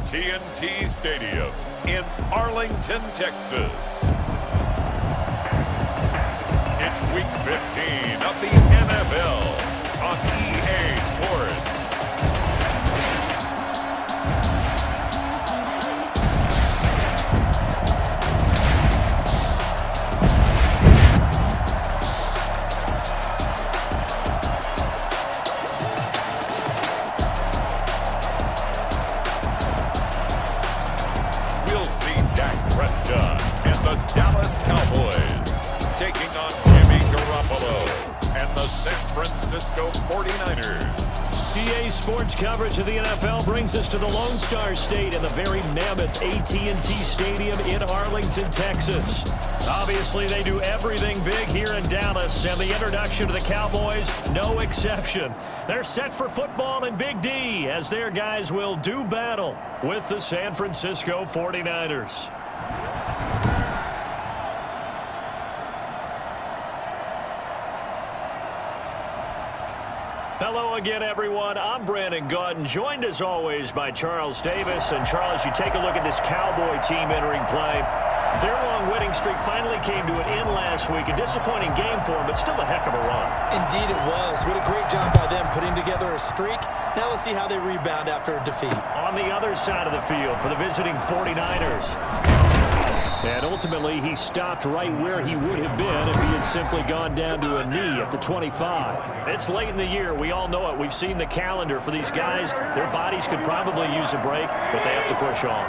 AT&T Stadium in Arlington, Texas. It's Week 15 of the NFL on EA Sports. And the Dallas Cowboys taking on Jimmy Garoppolo and the San Francisco 49ers. EA Sports coverage of the NFL brings us to the Lone Star State in the very mammoth AT&T Stadium in Arlington, Texas. Obviously, they do everything big here in Dallas, and the introduction to the Cowboys, no exception. They're set for football in Big D, as their guys will do battle with the San Francisco 49ers. Hello again, everyone. I'm Brandon Gautin, joined as always by Charles Davis. And Charles, you take a look at this Cowboy team entering play. Their long winning streak finally came to an end last week. A disappointing game for them, but still a heck of a run. Indeed it was. What a great job by them putting together a streak. Now let's see how they rebound after a defeat. On the other side of the field for the visiting 49ers. And ultimately, he stopped right where he would have been if he had simply gone down to a knee at the 25. It's late in the year. We all know it. We've seen the calendar for these guys. Their bodies could probably use a break, but they have to push on.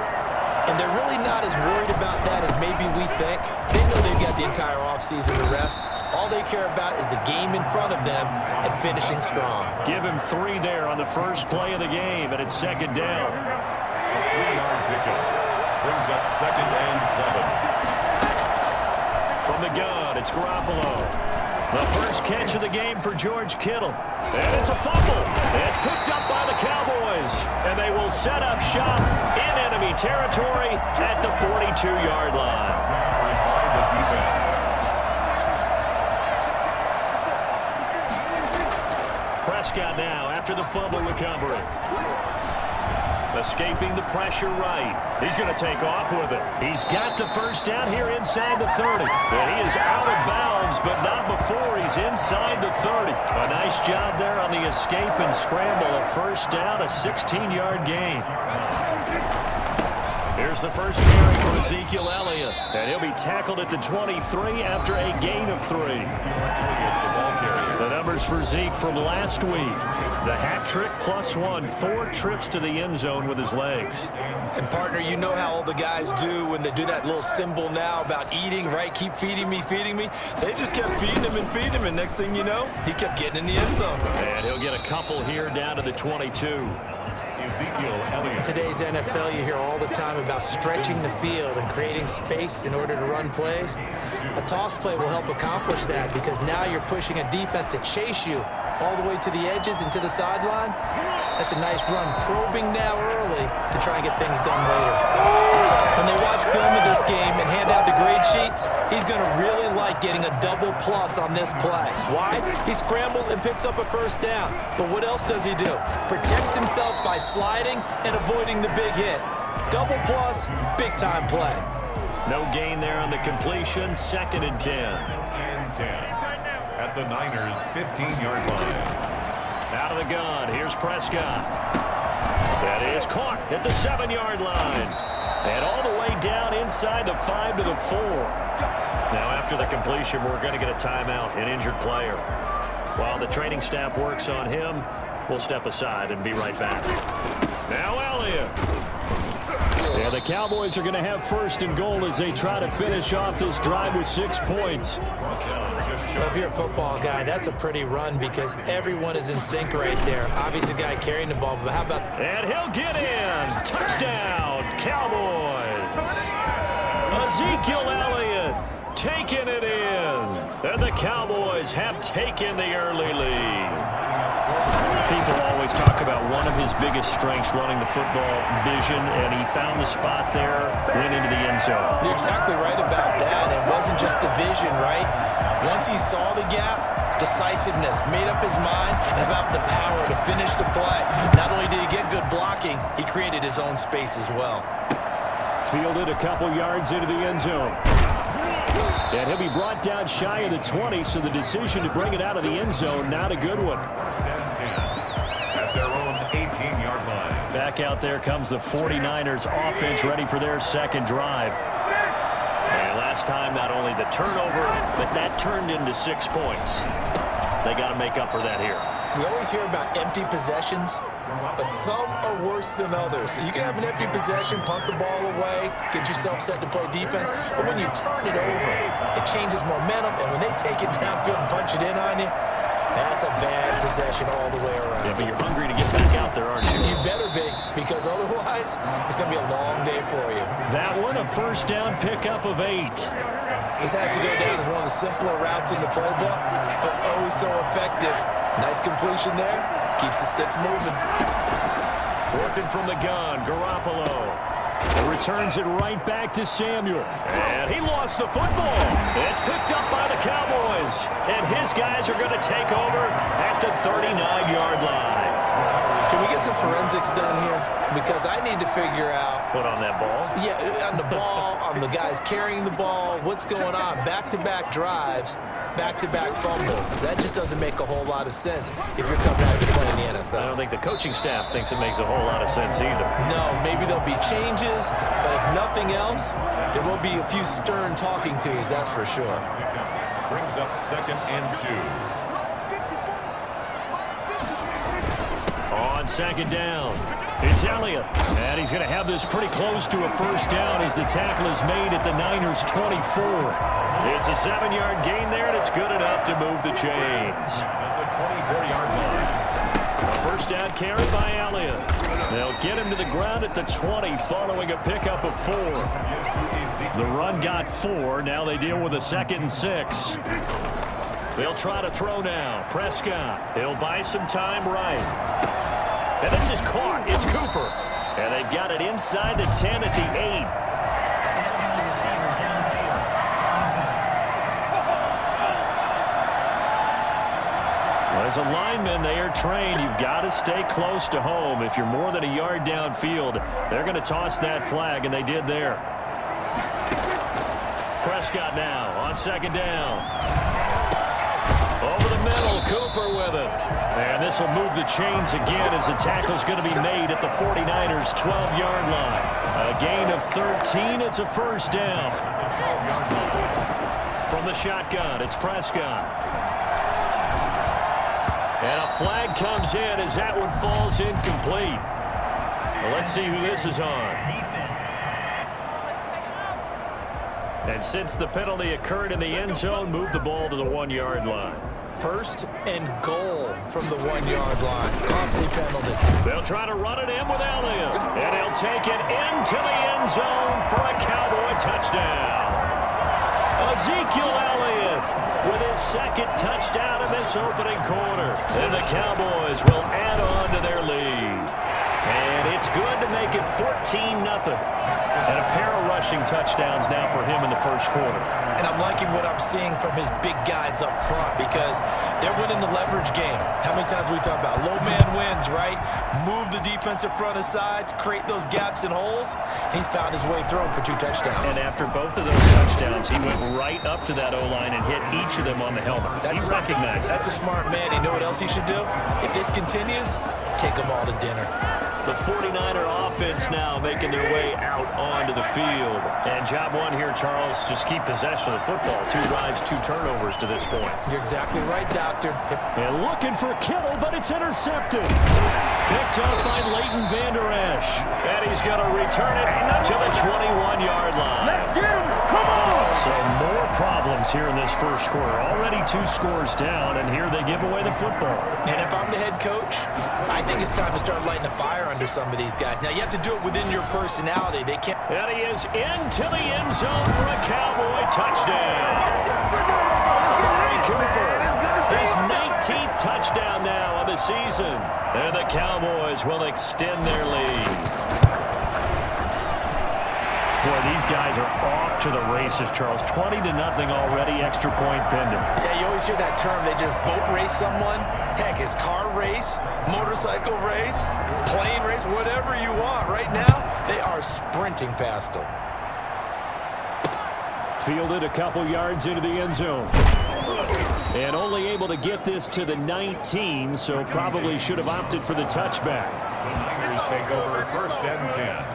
And they're really not as worried about that as maybe we think. They know they've got the entire offseason to rest. All they care about is the game in front of them and finishing strong. Give him 3 there on the first play of the game, and it's second down. A 3-yard pickup brings up 2nd and 7. From the gun, it's Garoppolo. The first catch of the game for George Kittle. And it's a fumble. It's picked up by the Cowboys. And they will set up shop in enemy territory at the 42-yard line. Prescott now after the fumble recovery. Escaping the pressure right. He's going to take off with it. He's got the first down here inside the 30. And he is out of bounds, but not before he's inside the 30. A nice job there on the escape and scramble. A first down, a 16-yard gain. Here's the first carry for Ezekiel Elliott. And he'll be tackled at the 23 after a gain of 3. The numbers for Zeke from last week. The hat trick +1, 4 trips to the end zone with his legs. And, partner, you know how all the guys do when they do that little symbol now about eating, right? Keep feeding me, feeding me. They just kept feeding him and feeding him, and next thing you know, he kept getting in the end zone. And he'll get a couple here down to the 22. In today's NFL, you hear all the time about stretching the field and creating space in order to run plays. A toss play will help accomplish that because now you're pushing a defense to chase you all the way to the edges and to the sideline. That's a nice run, probing now early to try and get things done later. When they watch film of this game and hand out the grade sheets, he's going to really like getting a double plus on this play. Why? He scrambles and picks up a first down. But what else does he do? Protects himself by sliding and avoiding the big hit. Double plus, big time play. No gain there on the completion, 2nd and 10. At the Niners' 15-yard line. Out of the gun, here's Prescott. That is caught at the 7-yard line. And all the way down inside the 5 to the 4. Now after the completion, we're going to get a timeout, an injured player. While the training staff works on him, we'll step aside and be right back. Now Elliott. Yeah, the Cowboys are going to have 1st and goal as they try to finish off this drive with 6 points. Well, if you're a football guy, that's a pretty run because everyone is in sync right there. Obviously, the guy carrying the ball, but how about... And he'll get in. Touchdown, Cowboys. Ezekiel Elliott taking it in. And the Cowboys have taken the early lead. People always talk about one of his biggest strengths running the football, vision, and he found the spot there, went into the end zone. You're exactly right about that. It wasn't just the vision, right? Once he saw the gap, decisiveness, made up his mind, and about the power to finish the play. Not only did he get good blocking, he created his own space as well. Fielded a couple yards into the end zone. And he'll be brought down shy of the 20, so the decision to bring it out of the end zone, not a good one. First and 10 at their own 18-yard line. Back out there comes the 49ers offense ready for their second drive. And last time, not only the turnover, but that turned into 6 points. They got to make up for that here. We always hear about empty possessions, but some are worse than others. You can have an empty possession, punt the ball away, get yourself set to play defense, but when you turn it over, it changes momentum, and when they take it downfield and punch it in on you, that's a bad possession all the way around. Yeah, but you're hungry to get back out there, aren't you? You better be, because otherwise, it's going to be a long day for you. That one, a first down pickup of 8. This has to go down as one of the simpler routes in the playbook, but oh so effective. Nice completion there. Keeps the sticks moving. Working from the gun, Garoppolo. Returns it right back to Samuel. And he lost the football. It's picked up by the Cowboys. And his guys are going to take over at the 39-yard line. Can we get some forensics done here? Because I need to figure out... What, on that ball? Yeah, on the ball, on the guys carrying the ball, what's going on? Back-to-back drives, back-to-back fumbles. That just doesn't make a whole lot of sense if you're coming out to play in the NFL. I don't think the coaching staff thinks it makes a whole lot of sense either. No, maybe there'll be changes, but if nothing else, there will be a few stern talking to's, that's for sure. Brings up 2nd and 2. On 2nd down, it's Elliott. And he's going to have this pretty close to a first down as the tackle is made at the Niners' 24. It's a 7-yard gain there, and it's good enough to move the chains. At the 24-yard line. A first down carry by Elliott. They'll get him to the ground at the 20 following a pickup of 4. The run got 4. Now they deal with a 2nd and 6. They'll try to throw now. Prescott. He'll buy some time right. And this is caught. It's Cooper. And they've got it inside the 10 at the 8. As a lineman, they are trained. You've got to stay close to home. If you're more than a yard downfield, they're going to toss that flag, and they did there. Prescott now on 2nd down. Over the middle, Cooper with it. And this will move the chains again as the tackle's going to be made at the 49ers' 12-yard line. A gain of 13. It's a first down. From the shotgun, it's Prescott. And a flag comes in as that one falls incomplete. Well, let's see who this is on. And since the penalty occurred in the end zone, move the ball to the 1-yard line. First and goal from the 1-yard line. Costly penalty. They'll try to run it in with Elliott. And he'll take it into the end zone for a Cowboy touchdown. Ezekiel Elliott with his 2nd touchdown in this opening quarter. And the Cowboys will add on to their lead. And it's good to make it 14-0. And a pair of rushing touchdowns now for him in the first quarter. And I'm liking what I'm seeing from his big guys up front because they're winning the leverage game. How many times we talk about low man wins, right? Move the defensive front aside, create those gaps and holes. He's found his way through for 2 touchdowns. And after both of those touchdowns, he went right up to that O-line and hit each of them on the helmet. He recognized it. That's a smart man. You know what else he should do? If this continues, take them all to dinner. The 49er offense now making their way out onto the field. And job 1 here, Charles, just keep possession of the football. 2 drives, 2 turnovers to this point. You're exactly right, Doctor. And looking for Kittle, but it's intercepted. Picked up by Leighton Vander Esch. And he's going to return it to the 21-yard line. Let's get him! Come on! So more problems here in this first quarter. Already 2 scores down, and here they give away the football. And if I'm the head coach, I think it's time to start lighting a fire under some of these guys. Now, you have to do it within your personality. They can't... And he is into the end zone for a Cowboy touchdown. Cooper. His 19th touchdown now on the season. And the Cowboys will extend their lead. Boy, these guys are off to the races, Charles. 20-0 already, extra point pending. Yeah, you always hear that term. They just boat race someone. Heck, it's car race, motorcycle race, plane race, whatever you want. Right now, they are sprinting past them. Fielded a couple yards into the end zone. And only able to get this to the 19, so probably should have opted for the touchback. The Niners take over 1st and 10.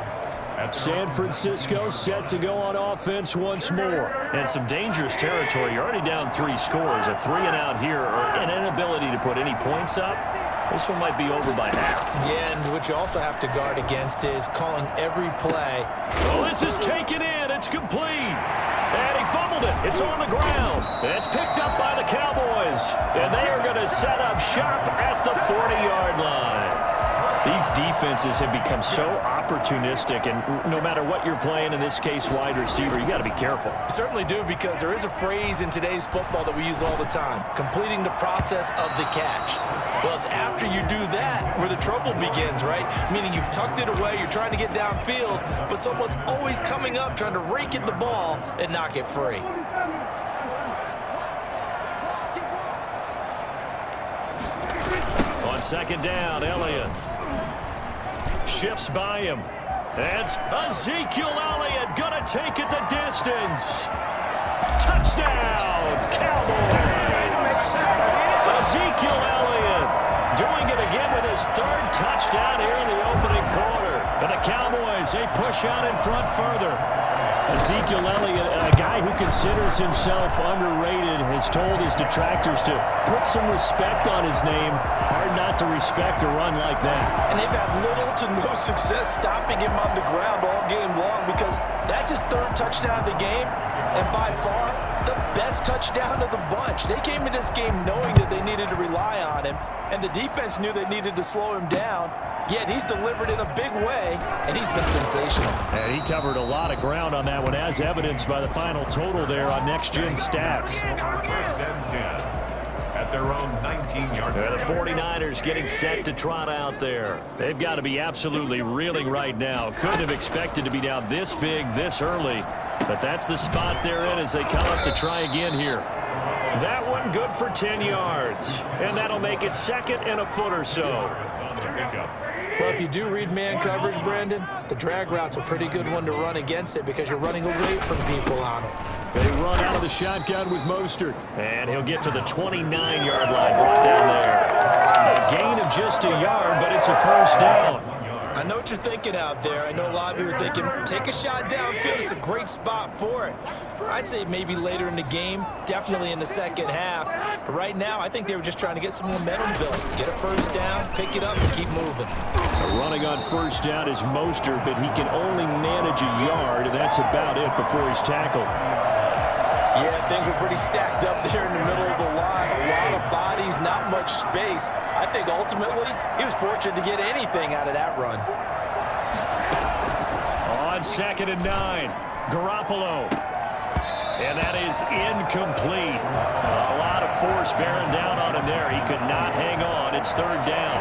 San Francisco set to go on offense once more. And some dangerous territory. You're already down 3 scores. A 3-and-out here, or an inability to put any points up. This one might be over by half. Yeah, and what you also have to guard against is calling every play. Well, this is taken in. It's complete. And he fumbled it. It's on the ground. And it's picked up by the Cowboys. And they are going to set up shop at the 40-yard line. These defenses have become so opportunistic, and no matter what you're playing, in this case wide receiver, you got to be careful. You certainly do, because there is a phrase in today's football that we use all the time, completing the process of the catch. Well, it's after you do that where the trouble begins, right? Meaning you've tucked it away, you're trying to get downfield, but someone's always coming up trying to rake at the ball and knock it free. On 2nd down, Elliott shifts by him. That's Ezekiel Elliott going to take it the distance. Touchdown, Cowboys. Ezekiel Elliott doing it again with his 3rd touchdown here in the opening quarter. And the Cowboys, they push out in front further. Ezekiel Elliott, a guy who considers himself underrated, has told his detractors to put some respect on his name. Hard not to respect a run like that. And they've had little to no success stopping him on the ground all game long, because that's his 3rd touchdown of the game, and by far the best touchdown of the bunch. They came in this game knowing that they needed to rely on him, and the defense knew they needed to slow him down. Yet he's delivered in a big way, and he's been sensational. And he covered a lot of ground on that one, as evidenced by the final total there on next-gen stats. 1st and 10 at their own 19-yard line. The 49ers getting set to trot out there. They've got to be absolutely reeling right now. Couldn't have expected to be down this big, this early. But that's the spot they're in as they come up to try again here. That one good for 10 yards. And that'll make it 2nd and a foot or so. Well, if you do read man coverage, Brandon, the drag route's a pretty good one to run against it, because you're running away from people on it. They run out of the shotgun with Mostert. And he'll get to the 29-yard line, brought down there. A gain of just a yard, but it's a 1st down. I know what you're thinking out there. I know a lot of you are thinking, take a shot downfield. It's a great spot for it. I'd say maybe later in the game, definitely in the 2nd half. But right now, I think they were just trying to get some momentum built. Get a 1st down, pick it up, and keep moving. Running on 1st down is Mostert, but he can only manage a yard, and that's about it before he's tackled. Yeah, things were pretty stacked up there in the middle of the line. A lot of bodies, not much space. I think ultimately he was fortunate to get anything out of that run. On 2nd and 9, Garoppolo. And that is incomplete. A lot of force bearing down on him there. He could not hang on. It's 3rd down.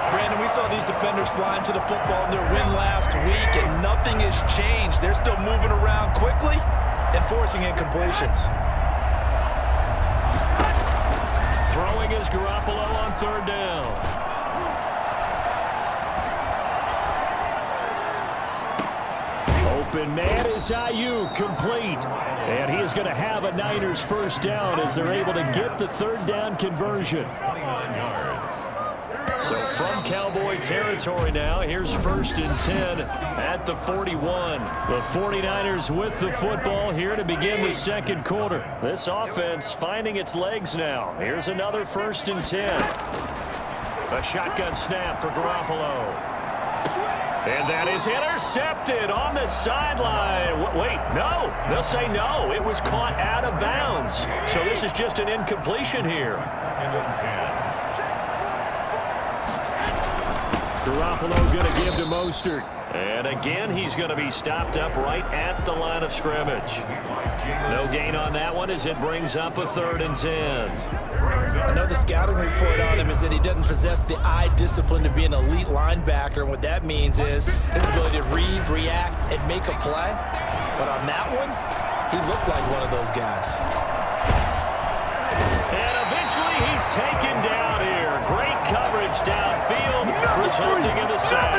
Brandon, we saw these defenders flying to the football in their win last week, and nothing has changed. They're still moving around quickly and forcing incompletions. Throwing is Garoppolo on 3rd down. Open man is Ayuk, complete. And he is going to have a Niners 1st down as they're able to get the 3rd down conversion. 29 yards. So from Cowboy territory now, here's 1st and 10 at the 41. The 49ers with the football here to begin the 2nd quarter. This offense finding its legs now. Here's another 1st and 10. A shotgun snap for Garoppolo. And that is intercepted on the sideline. Wait, no. They'll say no. It was caught out of bounds. So this is just an incompletion here. 2nd and 10. Garoppolo going to give to Mostert. And again, he's going to be stopped up right at the line of scrimmage. No gain on that one as it brings up a 3rd and 10. I know the scouting report on him is that he doesn't possess the eye discipline to be an elite linebacker, and what that means is his ability to read, react, and make a play. But on that one, he looked like one of those guys. And eventually he's taken down here. Great coverage downfield, resulting in the sack.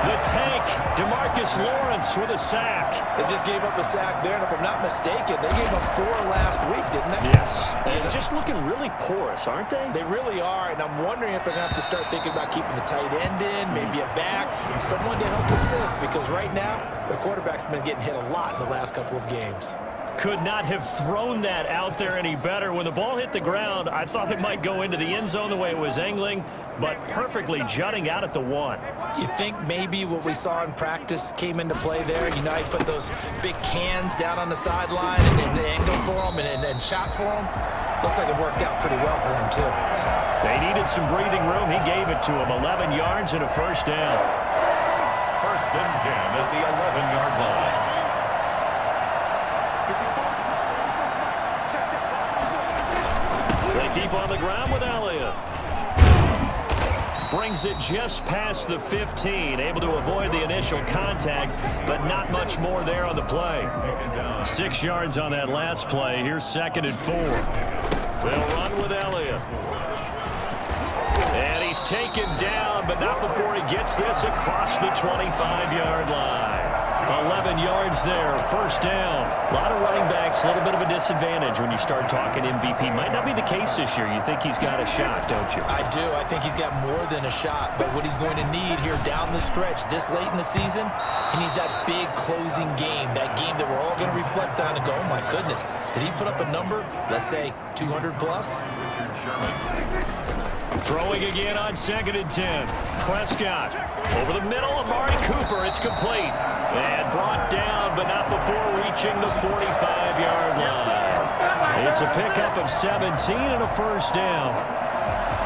The tank, DeMarcus Lawrence with a sack. They just gave up a sack there, and if I'm not mistaken, they gave up 4 last week, didn't they? Yes. And just looking really porous, aren't they? They really are, and I'm wondering if they're going to have to start thinking about keeping the tight end in, maybe a back, someone to help assist, because right now, the quarterback's been getting hit a lot in the last couple of games. Could not have thrown that out there any better. When the ball hit the ground, I thought it might go into the end zone the way it was angling, but perfectly jutting out at the 1. You think maybe what we saw in practice came into play there? You know, he put those big cans down on the sideline and angled for them and shot for them. Looks like it worked out pretty well for him, too. They needed some breathing room. He gave it to him. 11 yards and a first down. First and 10 at the 11-yard line. They keep on the ground with Elliott. Brings it just past the 15. Able to avoid the initial contact, but not much more there on the play. 6 yards on that last play. Here's 2nd and 4. They'll run with Elliott. And he's taken down, but not before he gets this across the 25-yard line. 11 yards there, first down. A lot of running backs, a little bit of a disadvantage when you start talking MVP. Might not be the case this year. You think he's got a shot, don't you? I do. I think he's got more than a shot. But what he's going to need here down the stretch this late in the season, he needs that big closing game, that game that we're all going to reflect on and go, oh, my goodness, did he put up a number, let's say, 200 plus? Throwing again on 2nd and 10. Prescott over the middle. Amari Cooper. It's complete. And brought down, but not before reaching the 45-yard line. It's a pickup of 17 and a first down.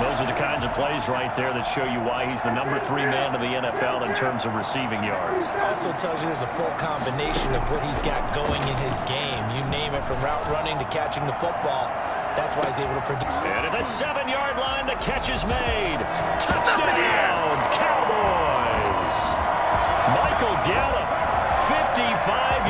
Those are the kinds of plays right there that show you why he's the number 3 man in the NFL in terms of receiving yards. Also tells you there's a full combination of what he's got going in his game. You name it, from route running to catching the football. That's why he's able to produce. And at the 7-yard line, the catch is made. Touchdown, Cowboys. Michael Gallup, 55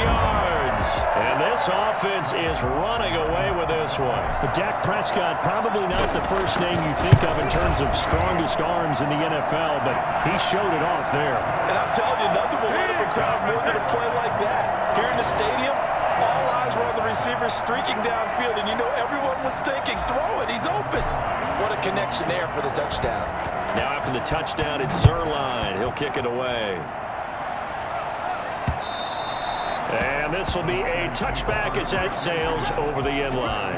yards. And this offense is running away with this one. But Dak Prescott, probably not the first name you think of in terms of strongest arms in the NFL, but he showed it off there. And I'm telling you, nothing will light up a crowd more than a play like that. Here in the stadium, all eyes were on the receiver streaking downfield, and you know everyone was thinking, throw it, he's open. What a connection there for the touchdown. Now after the touchdown, it's Zerline. He'll kick it away. And this will be a touchback as that sails over the end line.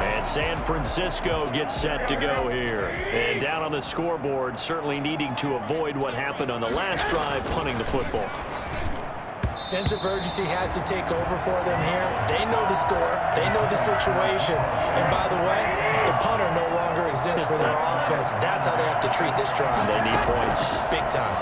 And San Francisco gets set to go here. And down on the scoreboard, certainly needing to avoid what happened on the last drive, punting the football. Sense of urgency has to take over for them here. They know the score. They know the situation. And by the way, the punter no longer exists for their offense. That's how they have to treat this drive. They need points. Big time.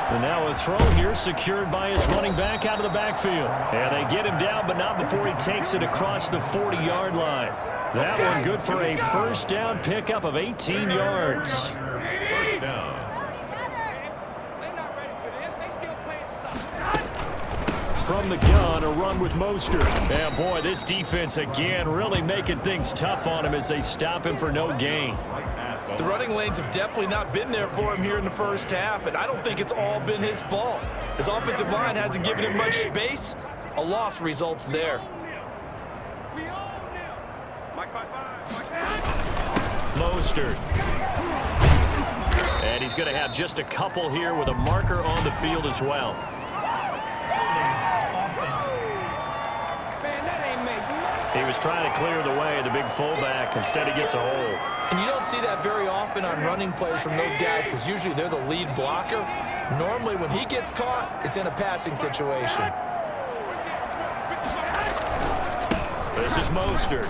And now a throw here secured by his running back out of the backfield. And they get him down, but not before he takes it across the 40-yard line. That one good for a first down pickup of 18 yards. First down. From the gun, a run with Mostert. And boy, this defense again really making things tough on him as they stop him for no gain. The running lanes have definitely not been there for him here in the first half, and I don't think it's all been his fault. His offensive line hasn't given him much space. A loss results there. Mostert. And he's going to have just a couple here with a marker on the field as well. He was trying to clear the way, the big fullback. Instead, he gets a hole. And you don't see that very often on running plays from those guys because usually they're the lead blocker. Normally, when he gets caught, it's in a passing situation. This is Mostert.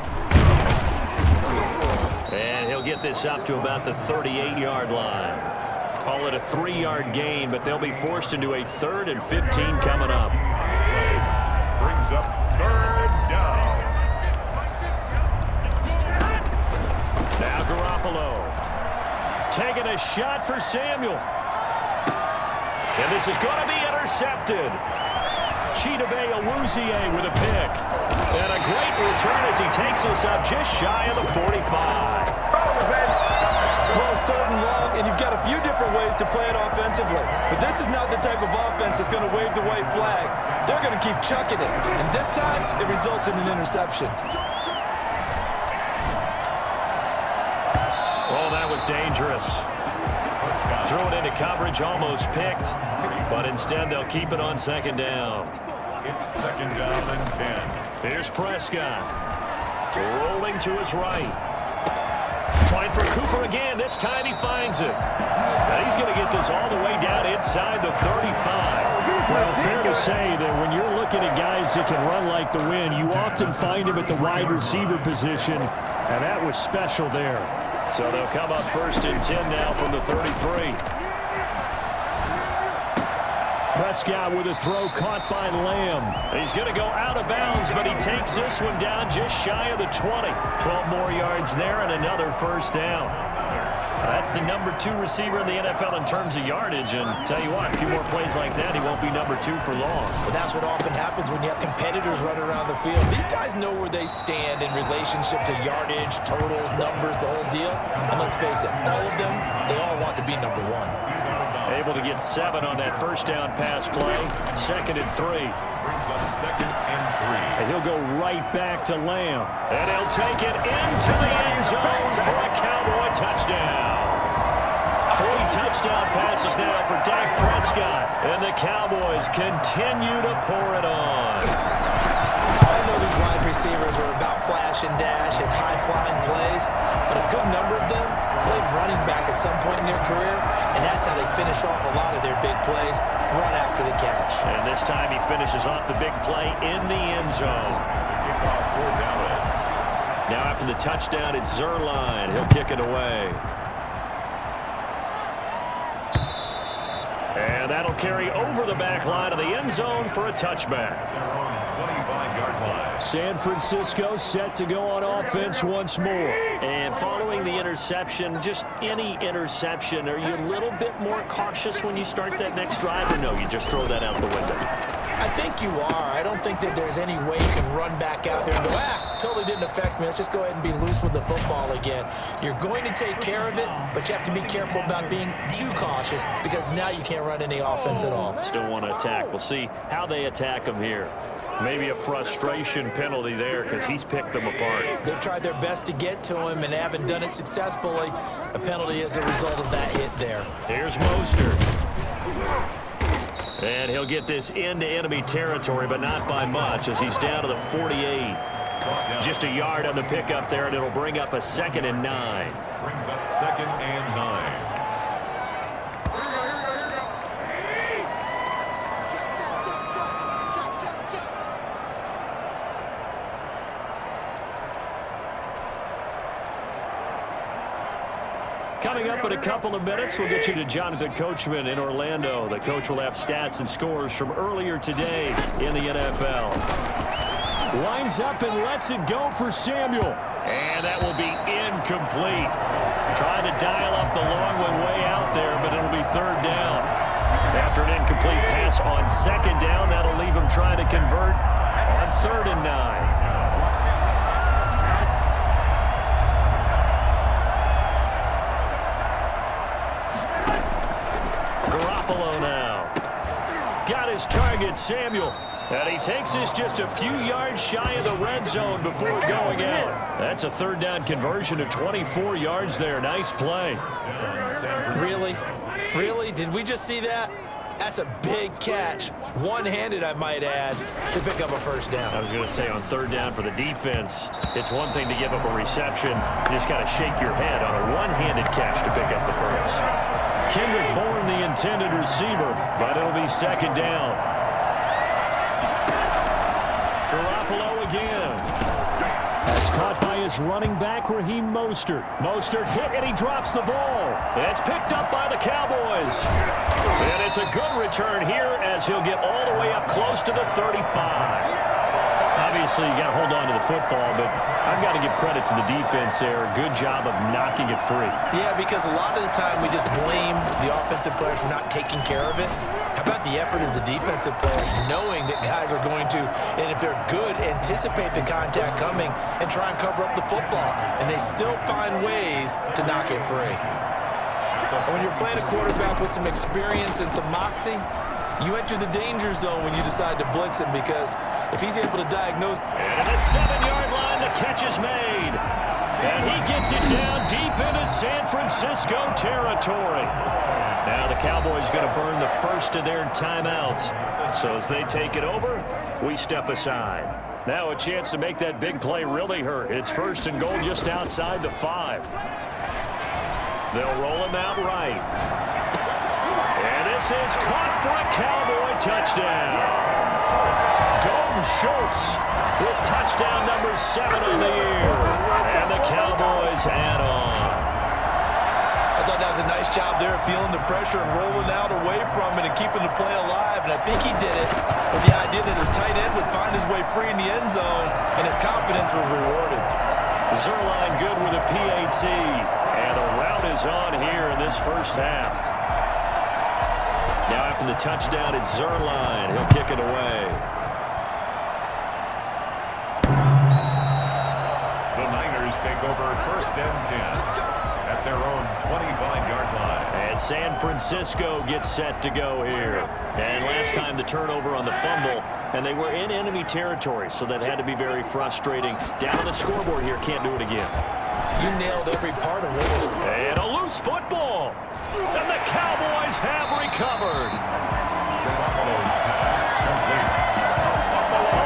And he'll get this up to about the 38-yard line. Call it a 3-yard gain, but they'll be forced into a 3rd and 15 coming up. Brings up 3rd down. Now Garoppolo. Taking a shot for Samuel. And this is going to be intercepted. Chidobe Awuzie with a pick. And a great return as he takes us up just shy of the 45. Well, it's 3rd and long, and you've got a few different ways to play it offensively. But this is not the type of offense that's going to wave the white flag. They're going to keep chucking it. And this time, it results in an interception. Oh, that was dangerous. Threw it into coverage, almost picked. But instead, they'll keep it on 2nd down. It's 2nd down and 10. Here's Prescott. Rolling to his right. Trying for Cooper again. This time he finds it. And he's going to get this all the way down inside the 35. Well, fair to say that when you're looking at guys that can run like the wind, you often find them at the wide receiver position, and that was special there. So they'll come up 1st and 10 now from the 33. Prescott with a throw caught by Lamb. He's going to go out of bounds, but he takes this one down just shy of the 20. 12 more yards there and another 1st down. That's the number 2 receiver in the NFL in terms of yardage. And tell you what, a few more plays like that, he won't be number 2 for long. But that's what often happens when you have competitors running around the field. These guys know where they stand in relationship to yardage, totals, numbers, the whole deal. And let's face it, all of them, they all want to be number 1. Able to get 7 on that 1st down pass play. 2nd and 3. Brings up 2nd and 3. And he'll go right back to Lamb. And he'll take it into the end zone for a Cowboy touchdown. 3 touchdown passes now for Dak Prescott. And the Cowboys continue to pour it on. I know these wide receivers are about flash and dash and high-flying plays, but a good number of them played running back at some point in their career, and that's how they finish off a lot of their big plays, run after the catch. And this time he finishes off the big play in the end zone. Now after the touchdown, it's Zerline. He'll kick it away. And that'll carry over the back line of the end zone for a touchback. 25-yard line. San Francisco set to go on offense once more. And following the interception, just any interception, are you a little bit more cautious when you start that next drive, or no, you just throw that out the window? I think you are. I don't think that there's any way you can run back out there and go, totally didn't affect me. Let's just go ahead and be loose with the football again. You're going to take care of it, but you have to be careful about being too cautious because now you can't run any offense at all. Still want to attack. We'll see how they attack him here. Maybe a frustration penalty there because he's picked them apart. They've tried their best to get to him and haven't done it successfully. A penalty as a result of that hit there. Here's Mostert. And he'll get this into enemy territory, but not by much as he's down to the 48. Just a yard on the pickup there, and it'll bring up a 2nd and 9. Brings up 2nd and 9. Coming up in a couple of minutes, we'll get you to Jonathan Coachman in Orlando. The coach will have stats and scores from earlier today in the NFL. Lines up and lets it go for Samuel. And that will be incomplete. Trying to dial up the long one way out there, but it'll be 3rd down. After an incomplete pass on 2nd down, that'll leave him trying to convert on 3rd and 9. Garoppolo now. Got his target, Samuel. And he takes this just a few yards shy of the red zone before going out. That's a 3rd down conversion of 24 yards there. Nice play. Really? Really? Did we just see that? That's a big catch. One-handed, I might add, to pick up a 1st down. I was going to say on 3rd down for the defense, it's one thing to give up a reception. You just got to shake your head on a one-handed catch to pick up the 1st. Kendrick Bourne, the intended receiver, but it'll be 2nd down. Garoppolo again. That's caught by his running back, Raheem Mostert. Mostert hit, and he drops the ball. It's picked up by the Cowboys. And it's a good return here as he'll get all the way up close to the 35. Obviously, you got to hold on to the football, but I've got to give credit to the defense there. Good job of knocking it free. Yeah, because a lot of the time we just blame the offensive players for not taking care of it. How about the effort of the defensive players, knowing that guys are going to, and if they're good, anticipate the contact coming and try and cover up the football, and they still find ways to knock it free. And when you're playing a quarterback with some experience and some moxie, you enter the danger zone when you decide to blitz him, because if he's able to diagnose. And at the 7-yard line, the catch is made. And he gets it down deep into San Francisco territory. Now the Cowboys going to burn the first of their timeouts. So as they take it over, we step aside. Now a chance to make that big play really hurt. It's 1st and goal just outside the 5. They'll roll him out right. And this is caught for a Cowboy touchdown. Dalton Schultz with touchdown number 7 on the year. And the Cowboys add on. I thought that was a nice job there, feeling the pressure and rolling out away from it and keeping the play alive. And I think he did it with the idea that his tight end would find his way free in the end zone, and his confidence was rewarded. Zerline good with a PAT. And the route is on here in this first half. Now after the touchdown, it's Zerline. He'll kick it away. The Niners take over 1st and 10 at their own 25-yard line. And San Francisco gets set to go here. And last time the turnover on the fumble, and they were in enemy territory, so that had to be very frustrating. Down on the scoreboard here, can't do it again. You nailed every part of what was. And a loose football. And the Cowboys have recovered.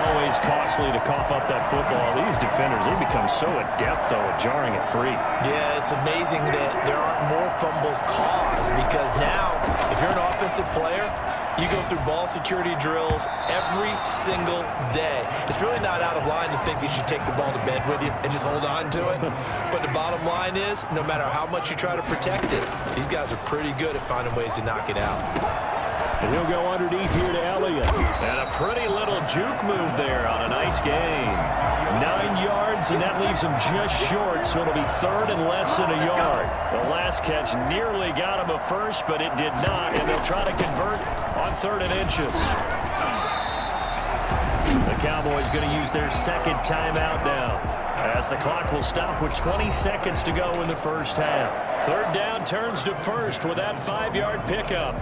Always costly to cough up that football. These defenders, they become so adept, though, at jarring it free. Yeah, it's amazing that there aren't more fumbles caused, because now, if you're an offensive player, you go through ball security drills every single day. It's really not out of line to think that you take the ball to bed with you and just hold on to it. But the bottom line is, no matter how much you try to protect it, these guys are pretty good at finding ways to knock it out. And he'll go underneath here to Elliott. And a pretty little juke move there on a nice gain. 9 yards, and that leaves him just short, so it'll be 3rd and less than a yard. The last catch nearly got him a first, but it did not, and they'll try to convert on 3rd and inches. The Cowboys going to use their 2nd timeout now, as the clock will stop with 20 seconds to go in the first half. 3rd down turns to 1st with that 5-yard pickup.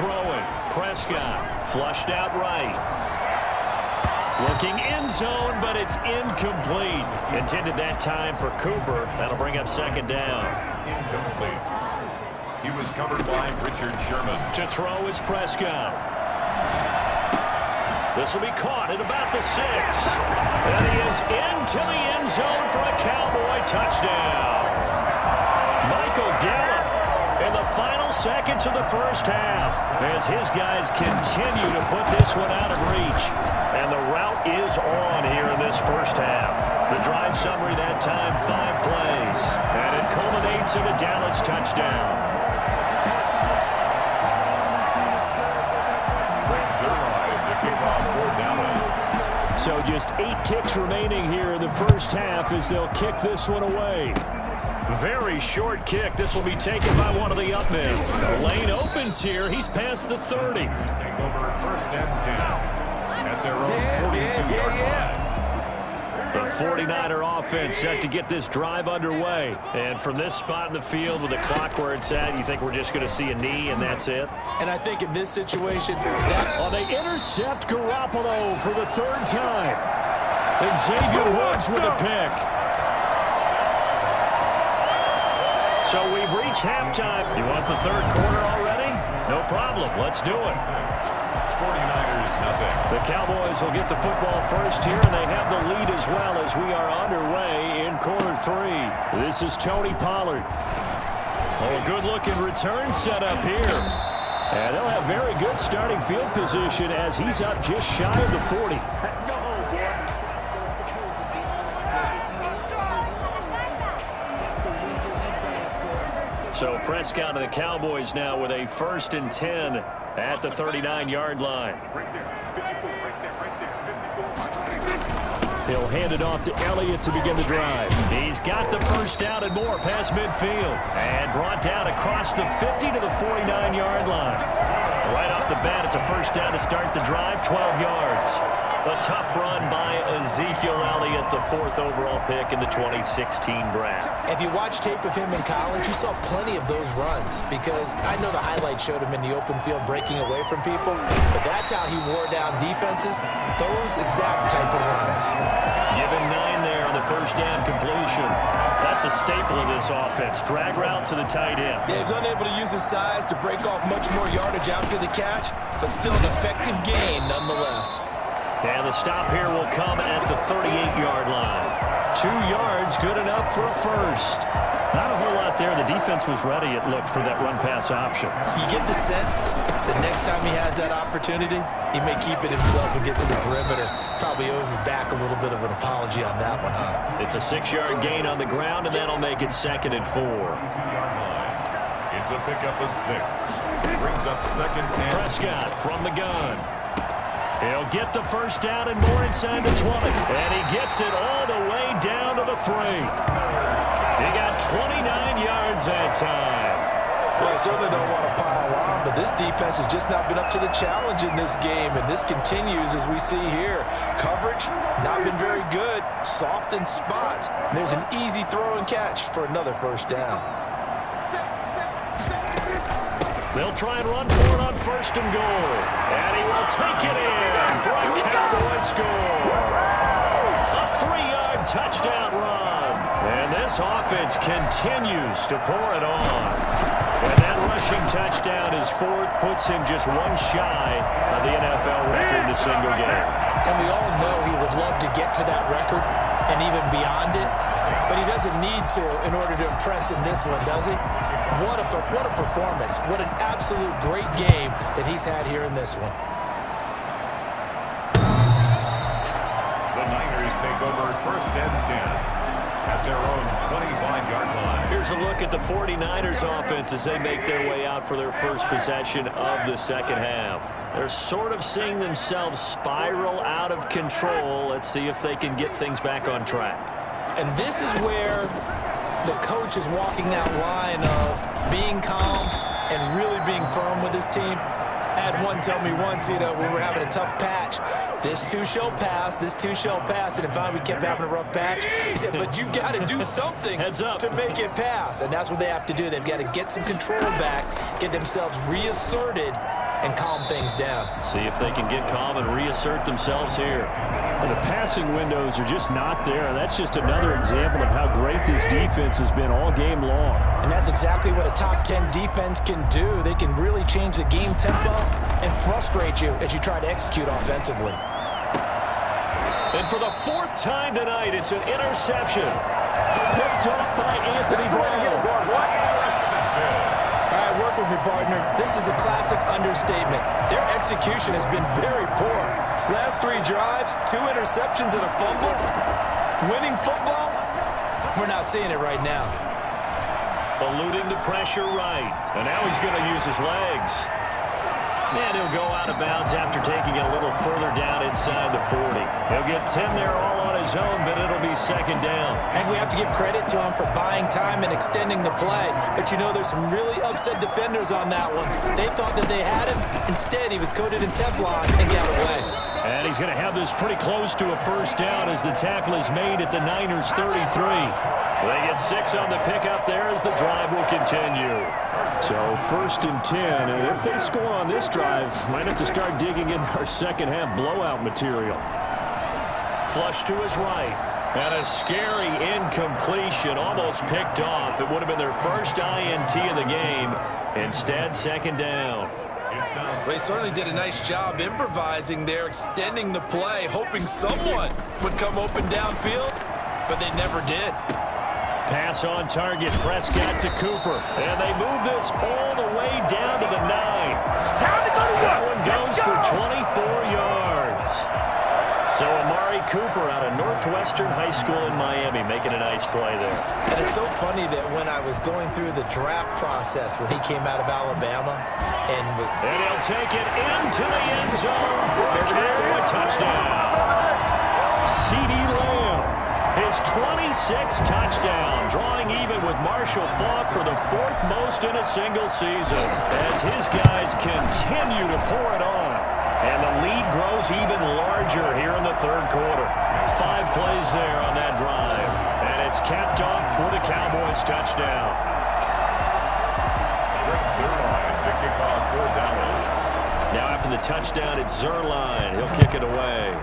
Throwing, Prescott, flushed out right. Looking end zone, but it's incomplete. Intended that time for Cooper. That'll bring up 2nd down. Incomplete. He was covered by Richard Sherman. To throw is Prescott. This will be caught at about the 6. And he is into the end zone for a Cowboy touchdown. Michael Gallup in the final seconds of the first half, as his guys continue to put this one out of reach. And the route is on here in this first half. The drive summary that time, 5 plays. And it culminates in a Dallas touchdown. So just 8 ticks remaining here in the first half as they'll kick this one away. Very short kick. This will be taken by one of the up men. The lane opens here. He's past the 30. Take over 1st and 10 at their own 42-yard line. The 49er offense set to get this drive underway. And from this spot in the field with the clock where it's at, you think we're just going to see a knee and that's it? And I think in this situation, they intercept Garoppolo for the 3rd time. And Xavier Woods with a pick. So we've reached halftime. You want the 3rd quarter already? No problem. Let's do it. 49ers, nothing. The Cowboys will get the football first here, and they have the lead as well as we are underway in quarter 3. This is Tony Pollard. Oh, a good-looking return set up here. And they'll have very good starting field position as he's up just shy of the 40. So Prescott and the Cowboys now with a 1st and 10 at the 39-yard line. He'll hand it off to Elliott to begin the drive. He's got the first down and more past midfield. And brought down across the 50 to the 49-yard line. Right off the bat, it's a first down to start the drive, 12 yards. A tough run by Ezekiel Elliott, the 4th overall pick in the 2016 draft. If you watch tape of him in college, you saw plenty of those runs because I know the highlights showed him in the open field breaking away from people, but that's how he wore down defenses, those exact type of runs. Given 9 there on the first down completion. That's a staple of this offense. Drag route to the tight end. Yeah, he's unable to use his size to break off much more yardage after the catch, but still an effective gain nonetheless. And the stop here will come at the 38-yard line. 2 yards, good enough for a first. Not a whole lot there. The defense was ready, it looked, for that run-pass option. You get the sense that next time he has that opportunity, he may keep it himself and get to the perimeter. Probably owes his back a little bit of an apology on that one, huh? It's a 6-yard gain on the ground, and that'll make it 2nd and 4. It's a pickup of 6. Brings up 2nd and Prescott from the gun. He'll get the first down and more inside the 20. And he gets it all the way down to the 3. He got 29 yards that time. Well, I certainly don't want to pile on, but this defense has just not been up to the challenge in this game, and this continues as we see here. Coverage, not been very good. Soft in spots. There's an easy throw and catch for another first down. They'll try and run for it on 1st and goal. And he will take it in for a Cowboy score. A 3-yard touchdown run. And this offense continues to pour it on. And that rushing touchdown, his 4th, puts him just 1 shy of the NFL record in a single game. And we all know he would love to get to that record and even beyond it, but he doesn't need to in order to impress in this one, does he? What a performance. What an absolute great game that he's had here in this one. the Niners take over 1st and 10 at their own 25-yard line. Here's a look at the 49ers offense as they make their way out for their first possession of the second half. They're sort of seeing themselves spiral out of control. Let's see if they can get things back on track. And this is where the coach is walking that line of being calm and really being firm with his team. I had one tell me once, when we were having a tough patch, this too shall pass, this too shall pass, and finally we kept having a rough patch. He said, but you got to do something to make it pass, and that's what they have to do. They've got to get some control back, get themselves reasserted, and calm things down. See if they can get calm and reassert themselves here. And the passing windows are just not there. That's just another example of how great this defense has been all game long. And that's exactly what a top 10 defense can do. They can really change the game tempo and frustrate you as you try to execute offensively. And for the 4th time tonight, it's an interception. Picked up by Anthony Brown. All right, work with me, partner. This is a classic understatement. Their execution has been very poor. Last 3 drives, 2 interceptions and a fumble. Winning football? We're not seeing it right now. Eluding the pressure right. And now he's going to use his legs. And he'll go out of bounds after taking it a little further down inside the 40. He'll get 10 there all on his own, but it'll be 2nd down. And we have to give credit to him for buying time and extending the play. But there's some really upset defenders on that one. They thought that they had him. Instead, he was coated in Teflon and got away. And he's going to have this pretty close to a first down as the tackle is made at the Niners 33. They get 6 on the pickup there as the drive will continue. So 1st and 10, and if they score on this drive, might have to start digging in our second half blowout material. Flush to his right. And a scary incompletion, almost picked off. It would have been their first INT of the game. Instead, 2nd down. They certainly did a nice job improvising there, extending the play, hoping someone would come open downfield, but they never did. Pass on target, Prescott to Cooper. And they move this all the way down to the 9. Time to go to work. That one goes for 24 yards. So Amari Cooper out of Northwestern High School in Miami making a nice play there. And it's so funny that when I was going through the draft process when he came out of Alabama and he'll take it into the end zone for a Cowboy touchdown. CeeDee Lamb, his 26th touchdown, drawing even with Marshall Faulk for the 4th most in a single season as his guys continue to pour it on. And the lead grows even larger here in the third quarter. 5 plays there on that drive. And it's capped off for the Cowboys touchdown. Now after the touchdown, it's Zuerlein. He'll kick it away.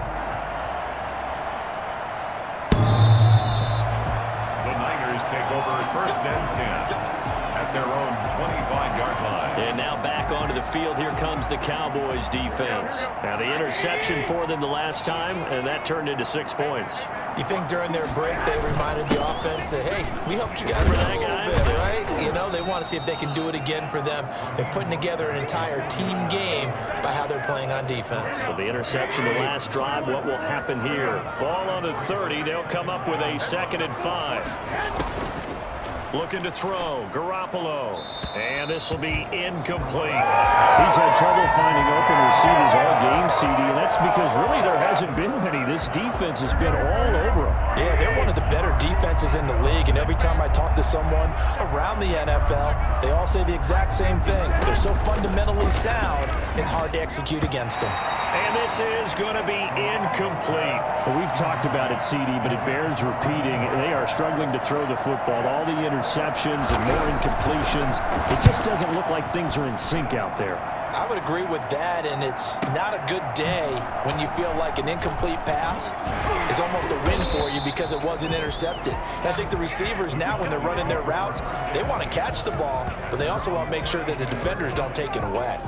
The Niners take over 1st and 10 at their own 25-yard line. And now back onto the field. Here comes the Cowboys defense. Now the interception for them the last time, and that turned into 6 points. you think during their break they reminded the offense that, hey, we helped you guys out a little bit, right? You know, they want to see if they can do it again for them. They're putting together an entire team game by how they're playing on defense. So the interception the last drive, what will happen here? Ball on the 30. They'll come up with a 2nd and 5. Looking to throw, Garoppolo. And this will be incomplete. He's had trouble finding open receivers all game, CD, and that's because really there hasn't been many. This defense has been all over him. Yeah, they're one of the better defenses in the league, and every time I talk to someone around the NFL, they all say the exact same thing. They're so fundamentally sound, it's hard to execute against them. And this is going to be incomplete. Well, we've talked about it, CD, but it bears repeating. They are struggling to throw the football. All the interceptions and more incompletions. It just doesn't look like things are in sync out there. I would agree with that, and it's not a good day when you feel like an incomplete pass is almost a win for you because it wasn't intercepted. And I think the receivers now, when they're running their routes, they want to catch the ball, but they also want to make sure that the defenders don't take it away.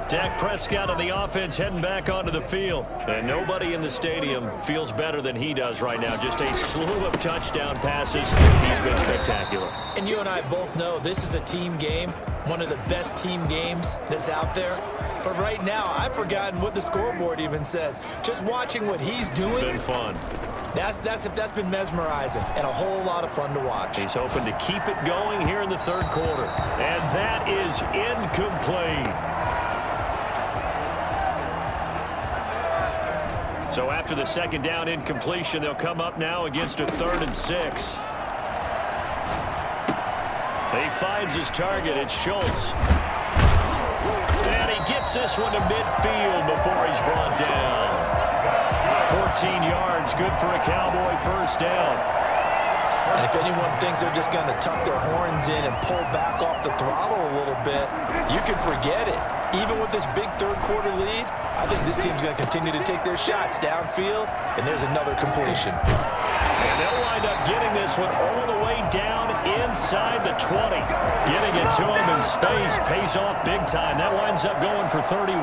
Dak Prescott on the offense heading back onto the field. And nobody in the stadium feels better than he does right now. Just a slew of touchdown passes. He's been spectacular. And you and I both know this is a team game, one of the best team games that's out there. But right now, I've forgotten what the scoreboard even says. Just watching what he's doing. It's been fun. That's been mesmerizing and a whole lot of fun to watch. He's hoping to keep it going here in the third quarter. And that is incomplete. So after the 2nd down incompletion, they'll come up now against a 3rd and 6. He finds his target. It's Schultz. And he gets this one to midfield before he's brought down. 14 yards, good for a Cowboy 1st down. And if anyone thinks they're just going to tuck their horns in and pull back off the throttle a little bit, you can forget it. Even with this big third quarter lead, I think this team's going to continue to take their shots downfield, and there's another completion. And they'll wind up getting this one all the way down inside the 20. Getting it to him in space pays off big time. That winds up going for 31.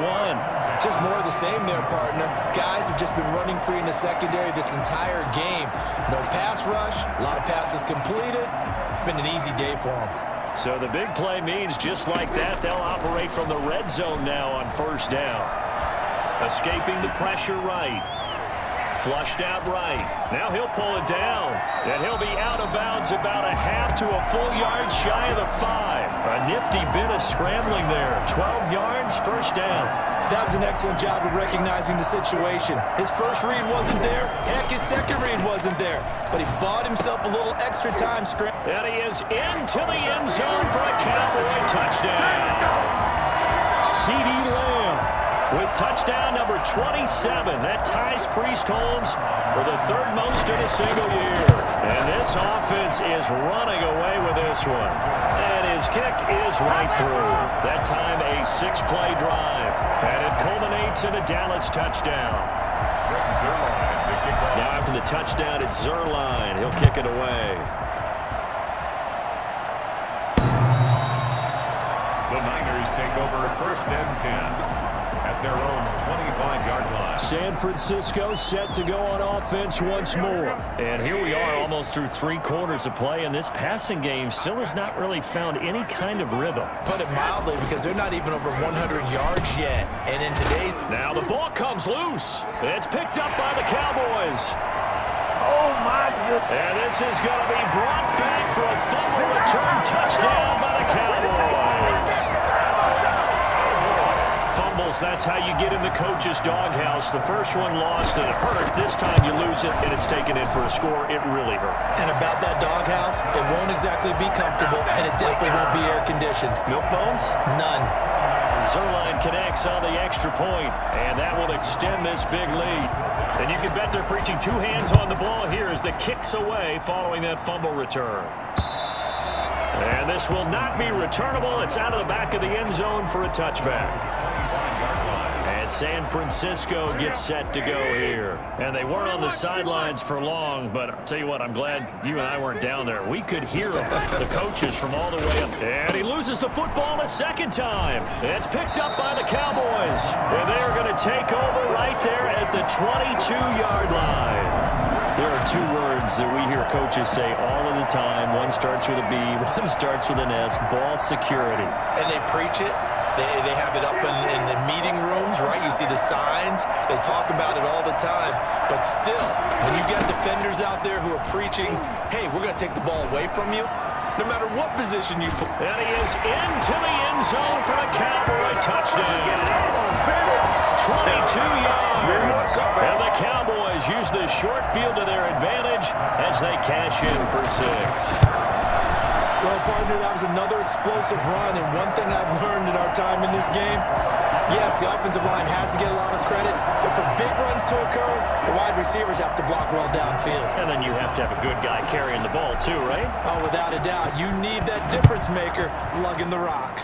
Just more of the same there, partner. Guys have just been running free in the secondary this entire game. No pass rush, a lot of passes completed. Been an easy day for them. So the big play means just like that, they'll operate from the red zone now on 1st down. Escaping the pressure right. Flushed out right. Now he'll pull it down. And he'll be out of bounds about a half to a full yard shy of the 5. A nifty bit of scrambling there. 12 yards, 1st down. That was an excellent job of recognizing the situation. His first read wasn't there. Heck, his second read wasn't there. But he bought himself a little extra time scrambling. And he is into the end zone for a Cowboy touchdown. CeeDee Lamb with touchdown number 27. That ties Priest Holmes for the 3rd most in a single year. And this offense is running away with this one. And his kick is right through. That time a 6-play drive. And it culminates in a Dallas touchdown. Now after the touchdown, it's Zuerlein. He'll kick it away. The Niners take over 1st and 10 at their own 25-yard line. San Francisco set to go on offense once more. And here we are almost through 3 quarters of play, and this passing game still has not really found any kind of rhythm. Put it mildly, because they're not even over 100 yards yet. And in today's... Now the ball comes loose. It's picked up by the Cowboys. Oh, my goodness. And this is going to be brought back for a fumble return touchdown by the Cowboys. Fumbles, that's how you get in the coach's doghouse. The first one lost and it hurt. This time you lose it and it's taken in for a score. It really hurt. And about that doghouse, it won't exactly be comfortable, and it definitely won't be air-conditioned. Milk bones? None. Zerline connects on the extra point, and that will extend this big lead. And you can bet they're preaching 2 hands on the ball here as the kick's away following that fumble return. And this will not be returnable. It's out of the back of the end zone for a touchback. And San Francisco gets set to go here. And they weren't on the sidelines for long, but I'll tell you what, I'm glad you and I weren't down there. We could hear them, the coaches from all the way up. And he loses the football a second time. It's picked up by the Cowboys. And they are going to take over right there at the 22-yard line. There are 2 words that we hear coaches say all of the time. One starts with a B, one starts with an S, ball security. And they preach it. They have it up in meeting rooms, right? You see the signs. They talk about it all the time. But still, when you got defenders out there who are preaching, hey, we're going to take the ball away from you, no matter what position you put. And he is into the end zone for a Cowboy touchdown. 22 yards. And the Cowboys use the short field to their advantage as they cash in for 6. Well, partner, that was another explosive run, and one thing I've learned in our time in this game, yes, the offensive line has to get a lot of credit, but for big runs to occur, the wide receivers have to block well downfield. And then you have to have a good guy carrying the ball too, right? Oh, without a doubt. You need that difference maker lugging the rock.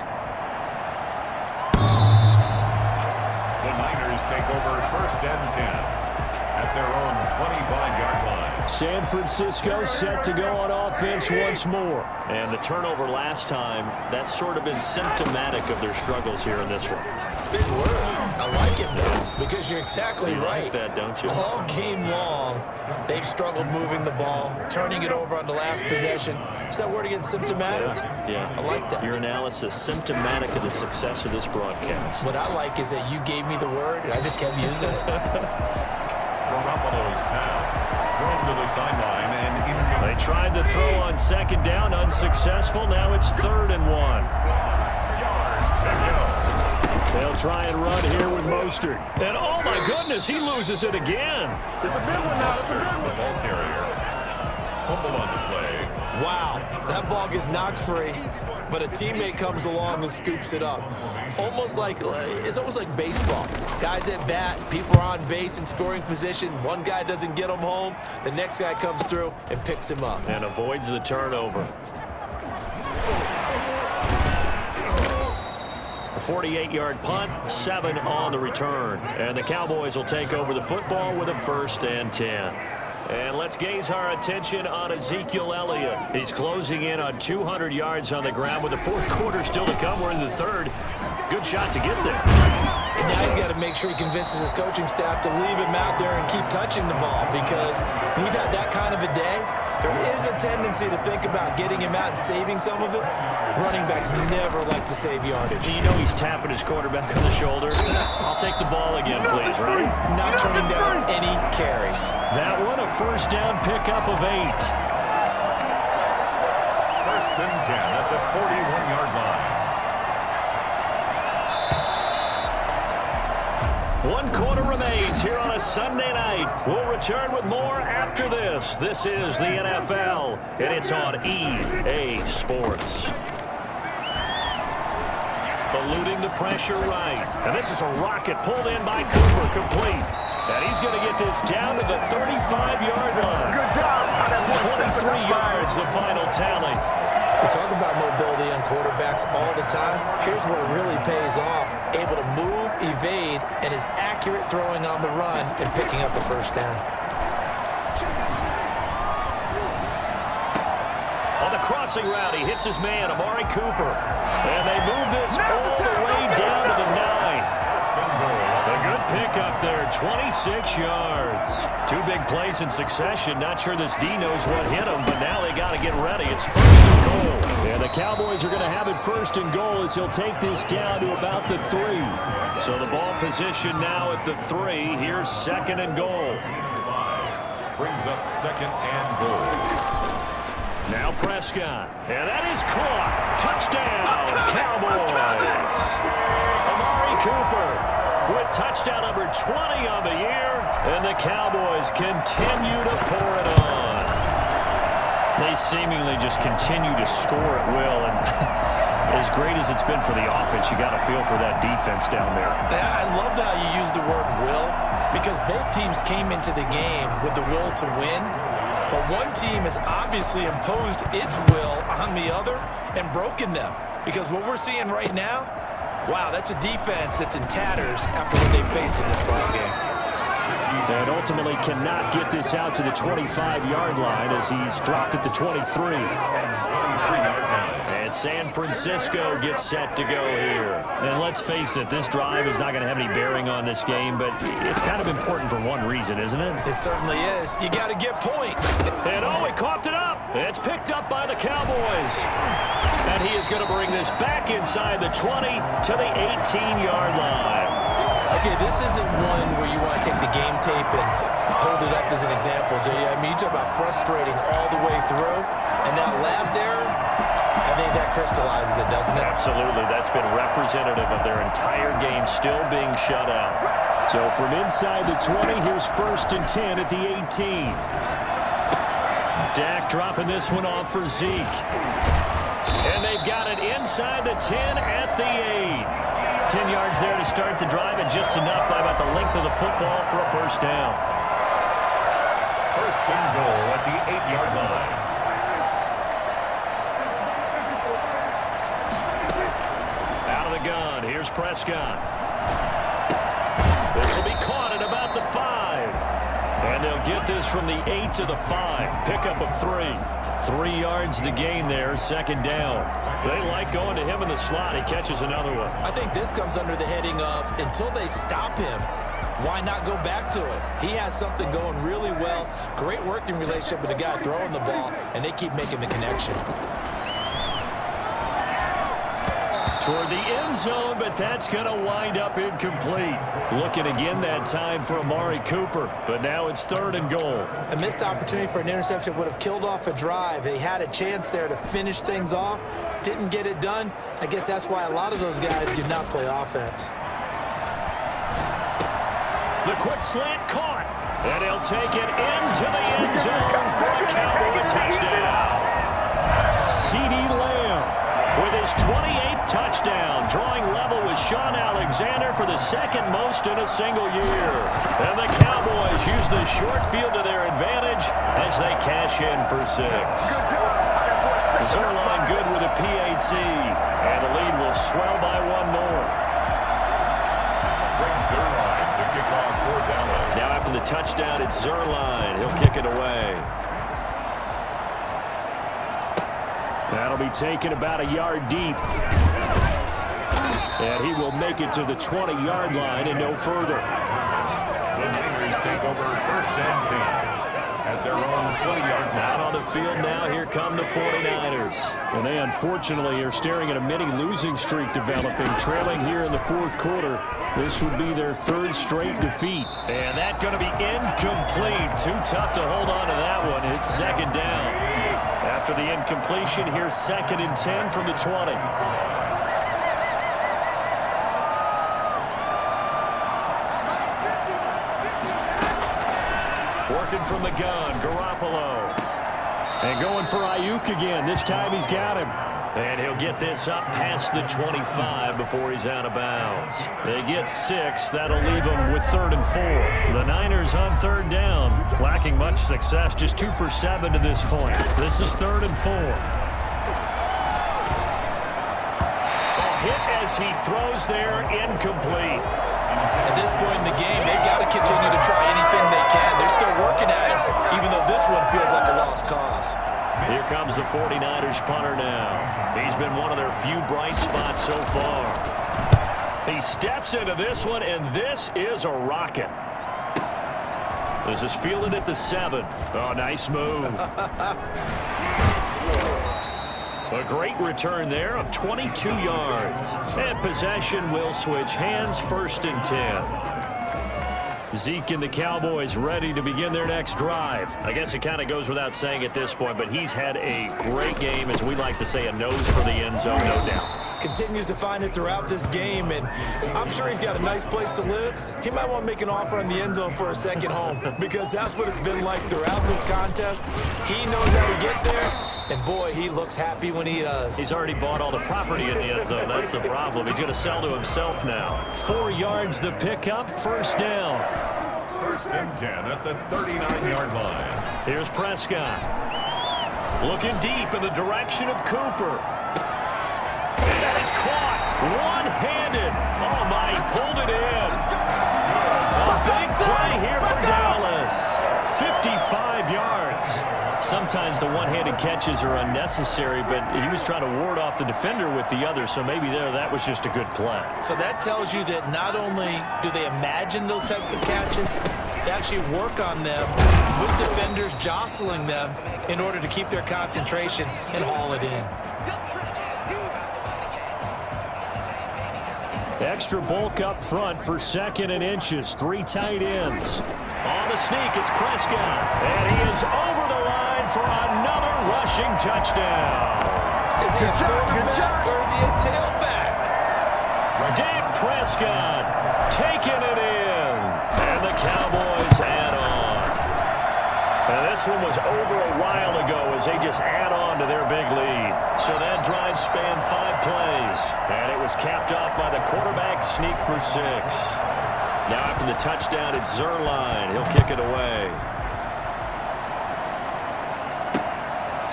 The Niners take over 1st and 10 at their own 25-yard line. San Francisco set to go on offense once more. And the turnover last time, that's sort of been symptomatic of their struggles here in this one. Big word. I like it, though, because you're exactly right. Like that, don't you? All game long, they've struggled moving the ball, turning it over on the last possession. Is that word again, symptomatic? Yeah. I like that. Your analysis, symptomatic of the success of this broadcast. What I like is that you gave me the word, and I just kept using it. Garoppolo's pass thrown to the sideline and incomplete. They tried to throw on 2nd down, unsuccessful. Now it's 3rd and 1. They'll try and run here with Mostert. And oh my goodness, he loses it again. It's a big one now. It's a big one. The ball carrier fumble on the play. Wow, that ball gets knocked free, but a teammate comes along and scoops it up. It's almost like baseball. Guys at bat, people are on base in scoring position. One guy doesn't get him home. The next guy comes through and picks him up. And avoids the turnover. A 48-yard punt, 7 on the return. And the Cowboys will take over the football with a 1st and 10. And let's gaze our attention on Ezekiel Elliott. He's closing in on 200 yards on the ground with the 4th quarter still to come. We're in the 3rd. Good shot to get there. And now he's got to make sure he convinces his coaching staff to leave him out there and keep touching the ball, because when you've had that kind of a day, there is a tendency to think about getting him out and saving some of it. Running backs never like to save yardage. You know he's tapping his quarterback on the shoulder. I'll take the ball again, please, right? Not turning down any carries. That one, a 1st down pickup of 8. 1st and 10 at the 41-yard line. 1 quarter remains here on a Sunday night. We'll return with more after this. This is the NFL, and it's on EA Sports. Eluding the pressure right. And this is a rocket pulled in by Cooper, complete. And he's going to get this down to the 35-yard line. Good job. 23 yards, the final tally. We talk about mobility on quarterbacks all the time. Here's where it really pays off. Able to move, evade, and is accurate throwing on the run and picking up the 1st down. On the crossing route, he hits his man, Amari Cooper. And they move this all the way down to the 9. pickup there, 26 yards. Two big plays in succession. Not sure this D knows what hit him, but now they got to get ready. It's first and goal. And the Cowboys are going to have it first and goal as he'll take this down to about the 3. So the ball position now at the 3. Here's second and goal. Brings up second and goal. Now Prescott. And that is caught. Touchdown, Cowboys. Amari Cooper with touchdown number 20 on the year. And the Cowboys continue to pour it on. They seemingly just continue to score at will. And as great as it's been for the offense, you got to feel for that defense down there. I love how you use the word will, because both teams came into the game with the will to win. But one team has obviously imposed its will on the other and broken them. Because what we're seeing right now, wow, that's a defense that's in tatters after what they faced in this ballgame. And ultimately cannot get this out to the 25-yard line as he's dropped at the 23. And San Francisco gets set to go here. And let's face it, this drive is not going to have any bearing on this game, but it's kind of important for one reason, isn't it? It certainly is. You got to get points. And he coughed it up. It's picked up by the Cowboys. And he is going to bring this back inside the 20 to the 18-yard line. Okay, this isn't one where you want to take the game tape and hold it up as an example, do you? I mean, you talk about frustrating all the way through, and that last error, I think that crystallizes it, doesn't it? Absolutely. That's been representative of their entire game still being shut out. So from inside the 20, here's first and 10 at the 18. Dak dropping this one off for Zeke. And they've got it inside the 10 at the 8. 10 yards there to start the drive, and just enough by about the length of the football for a first down. First and goal at the 8-yard line. Out of the gun, here's Prescott. This will be caught at about the 5. And they'll get this from the 8 to the 5. Pickup of 3. 3 yards the gain there, second down. They like going to him in the slot. He catches another one. I think this comes under the heading of, until they stop him, why not go back to it? He has something going really well. Great working relationship with the guy throwing the ball, and they keep making the connection. Toward the end zone, but that's going to wind up incomplete. Looking again that time for Amari Cooper, but now it's third and goal. A missed opportunity for an interception would have killed off a drive. They had a chance there to finish things off, didn't get it done. I guess that's why a lot of those guys do not play offense. The quick slant caught, and he'll take it into the end zone for a Cowboy touchdown. CeeDee Lamb with his 28th touchdown, drawing level with Sean Alexander for the second most in a single year. And the Cowboys use the short field to their advantage as they cash in for 6. Zerline good with a PAT, and the lead will swell by 1 more. Now after the touchdown, it's Zerline. He'll kick it away. That'll be taken about a yard deep. And he will make it to the 20-yard line and no further. The Niners take over first and 10 at their own 20-yard line. Out on the field now, here come the 49ers. And they unfortunately are staring at a mini losing streak developing, trailing here in the fourth quarter. This would be their 3rd straight defeat. And that's going to be incomplete. Too tough to hold on to that one. It's second down. After the incompletion, here's second and 10 from the 20. Working from the gun, Garoppolo. And going for Ayuk again. This time he's got him. And he'll get this up past the 25 before he's out of bounds. They get 6. That'll leave them with 3rd and 4. The Niners on 3rd down. Lacking much success. Just 2 for 7 to this point. This is 3rd and 4. A hit as he throws there, incomplete. At this point in the game, they've got to continue to try anything they can. They're still working at it, even though this one feels like a lost cause. Here comes the 49ers punter now. He's been one of their few bright spots so far. He steps into this one, and this is a rocket. This is fielded at the 7. Oh, nice move. A great return there of 22 yards. And possession will switch hands, 1st and 10. Zeke and the Cowboys ready to begin their next drive. I guess it kind of goes without saying at this point, but he's had a great game, as we like to say, a nose for the end zone, no doubt. Continues to find it throughout this game, and I'm sure he's got a nice place to live. He might want to make an offer on the end zone for a second home, because that's what it's been like throughout this contest. He knows how to get there, and boy, he looks happy when he does. He's already bought all the property in the end zone. That's the problem. He's going to sell to himself now. 4 yards the pickup, 1st down. 1st and 10 at the 39-yard line. Here's Prescott. Looking deep in the direction of Cooper. And that is caught. One-handed. Oh, my, he pulled it in. A big play here for Dallas. 55 yards. Sometimes the one-handed catches are unnecessary, but he was trying to ward off the defender with the other, so maybe that was just a good play. So that tells you that not only do they imagine those types of catches, they actually work on them with defenders jostling them in order to keep their concentration and haul it in. Extra bulk up front for 2nd and inches. 3 tight ends. On the sneak, it's Prescott. And he is over the line for another rushing touchdown. Is he a quarterback or is he a tailback? Dak Prescott taking it in. And the Cowboys add on. And this one was over a while ago as they just add on to their big lead. So that drive spanned 5 plays. And it was capped off by the quarterback sneak for 6. Now after the touchdown, it's Zerline. He'll kick it away.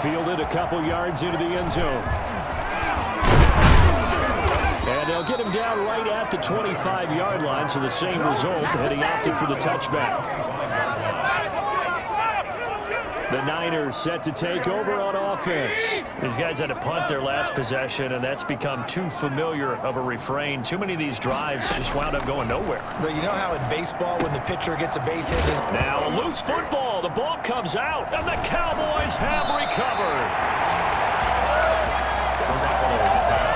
Fielded a couple yards into the end zone. And they'll get him down right at the 25-yard line, so the same result, and he opted for the touchback. The Niners set to take over on offense. These guys had to punt their last possession, and that's become too familiar of a refrain. Too many of these drives just wound up going nowhere. But you know how in baseball when the pitcher gets a base hit? Now a loose football. The ball comes out, and the Cowboys have recovered.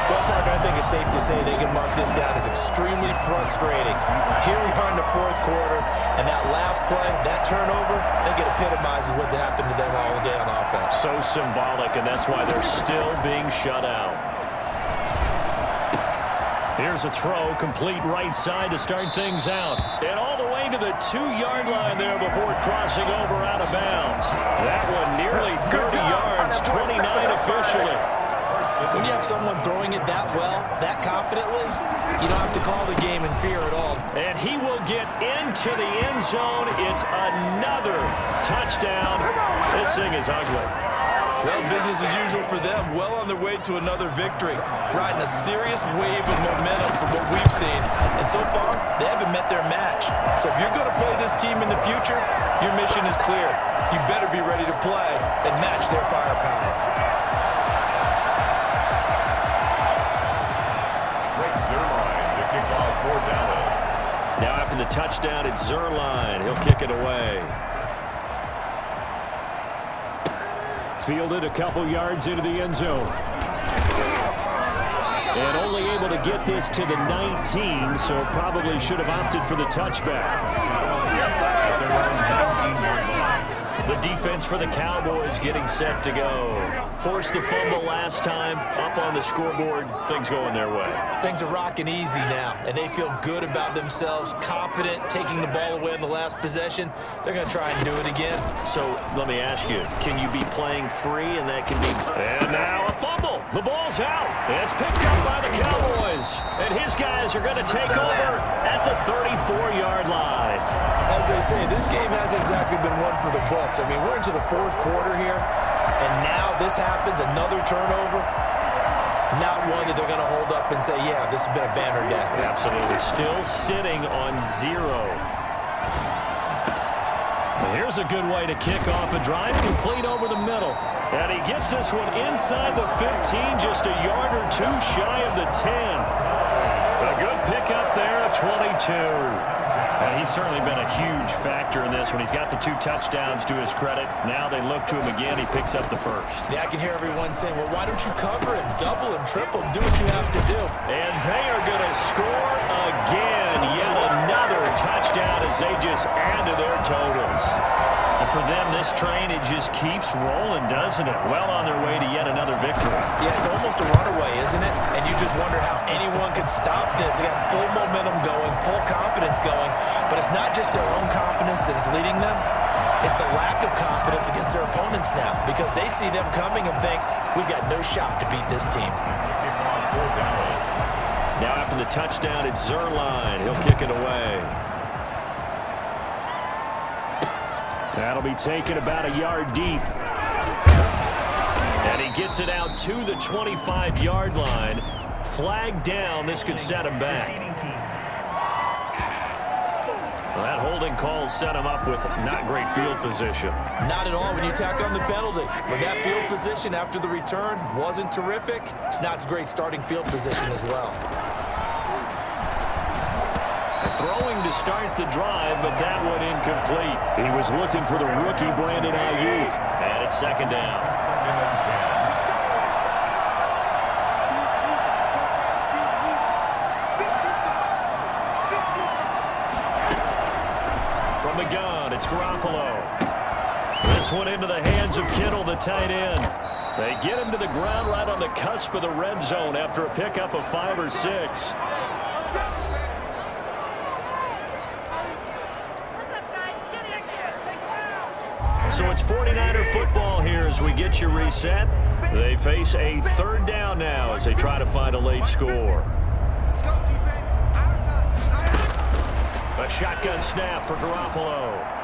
Well, partner, I think it's safe to say they can mark this down as extremely frustrating. Here we are in the 4th quarter, and that last play, that turnover, I think it epitomizes what happened to them all day on offense. So symbolic, and that's why they're still being shut out. Here's a throw, complete right side to start things out. And all the way to the 2-yard line there before crossing over out of bounds. That one nearly 30 yards, 29 officially. When you have someone throwing it that well, that confidently, you don't have to call the game in fear at all. And he will get into the end zone. It's another touchdown. This thing is ugly. Well, business as usual for them. Well on their way to another victory. Riding a serious wave of momentum from what we've seen. And so far, they haven't met their match. So if you're going to play this team in the future, your mission is clear. You better be ready to play and match their firepower. Now after the touchdown, it's Zerline. He'll kick it away. Fielded a couple yards into the end zone. And only able to get this to the 19, so probably should have opted for the touchback. The defense for the Cowboys getting set to go. Forced the fumble last time, up on the scoreboard, things going their way. Things are rocking easy now, and they feel good about themselves, confident, taking the ball away in the last possession. They're going to try and do it again. So let me ask you, can you be playing free and that can be... And now a fumble. The ball's out. It's picked up by the Cowboys. And his guys are going to take over at the 34-yard line. As they say, this game hasn't exactly been one for the books. I mean, we're into the 4th quarter here, and now this happens, another turnover. Not one that they're going to hold up and say, yeah, this has been a banner day. Absolutely. Still sitting on 0. Well, here's a good way to kick off a drive, complete over the middle. And he gets this one inside the 15, just a yard or 2 shy of the 10. A good pickup 22. And he's certainly been a huge factor in this when he's got the 2 touchdowns to his credit. Now they look to him again. He picks up the first. Yeah, I can hear everyone saying, well, why don't you cover him, double him, triple him, do what you have to do. And they are going to score again. Yet another touchdown as they just add to their totals. And for them, this train, it just keeps rolling, doesn't it? Well on their way to yet another victory. Yeah, it's almost a runaway, isn't it? And you just wonder how anyone could stop this. They got full momentum going, full confidence going. But it's not just their own confidence that is leading them. It's the lack of confidence against their opponents now because they see them coming and think, we've got no shot to beat this team. Now after the touchdown, it's Zerline. He'll kick it away. That'll be taken about a yard deep. And he gets it out to the 25-yard line. Flag down. This could set him back. Well, that holding call set him up with not great field position. Not at all when you tack on the penalty. With that field position after the return wasn't terrific. It's not a great starting field position as well. Throwing to start the drive, but that one incomplete. He was looking for the rookie Brandon Ayuk. And it's second down. From the gun, it's Garoppolo. This one into the hands of Kittle, the tight end. They get him to the ground right on the cusp of the red zone after a pickup of 5 or 6. So it's 49er football here as we get you reset. They face a third down now as they try to find a late score. A shotgun snap for Garoppolo.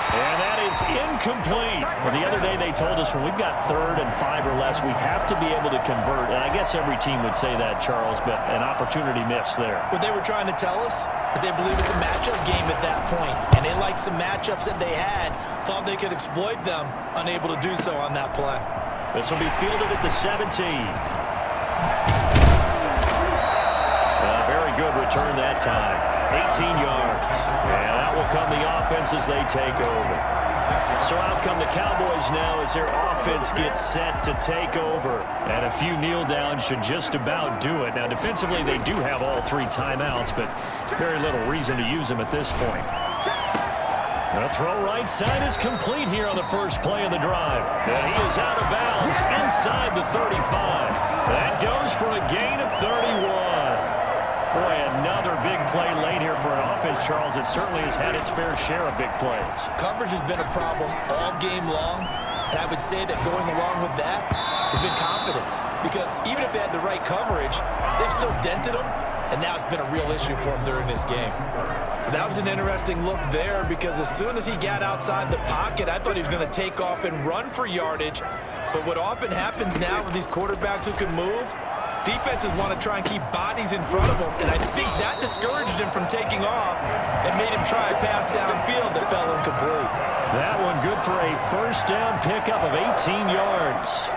And that is incomplete. Well, the other day they told us when we've got 3rd and 5 or less, we have to be able to convert. And I guess every team would say that, Charles, but an opportunity missed there. What they were trying to tell us is they believe it's a matchup game at that point. And they liked some matchups that they had, thought they could exploit them, unable to do so on that play. This will be fielded at the 17. A very good return that time. 18 yards. And that will come the offense as they take over. So out come the Cowboys now as their offense gets set to take over. And a few kneel downs should just about do it. Now defensively they do have all 3 timeouts, but very little reason to use them at this point. The throw right side is complete here on the first play of the drive. And he is out of bounds inside the 35. That goes for a gain of 31. Boy, another big play late here for an offense, Charles. It certainly has had its fair share of big plays. Coverage has been a problem all game long, and I would say that going along with that has been confidence. Because even if they had the right coverage, they've still dented them, and now it's been a real issue for them during this game. That was an interesting look there because as soon as he got outside the pocket, I thought he was going to take off and run for yardage. But what often happens now with these quarterbacks who can move, defenses want to try and keep bodies in front of him, and I think that discouraged him from taking off and made him try a pass downfield that fell incomplete. That one good for a first down pickup of 18 yards.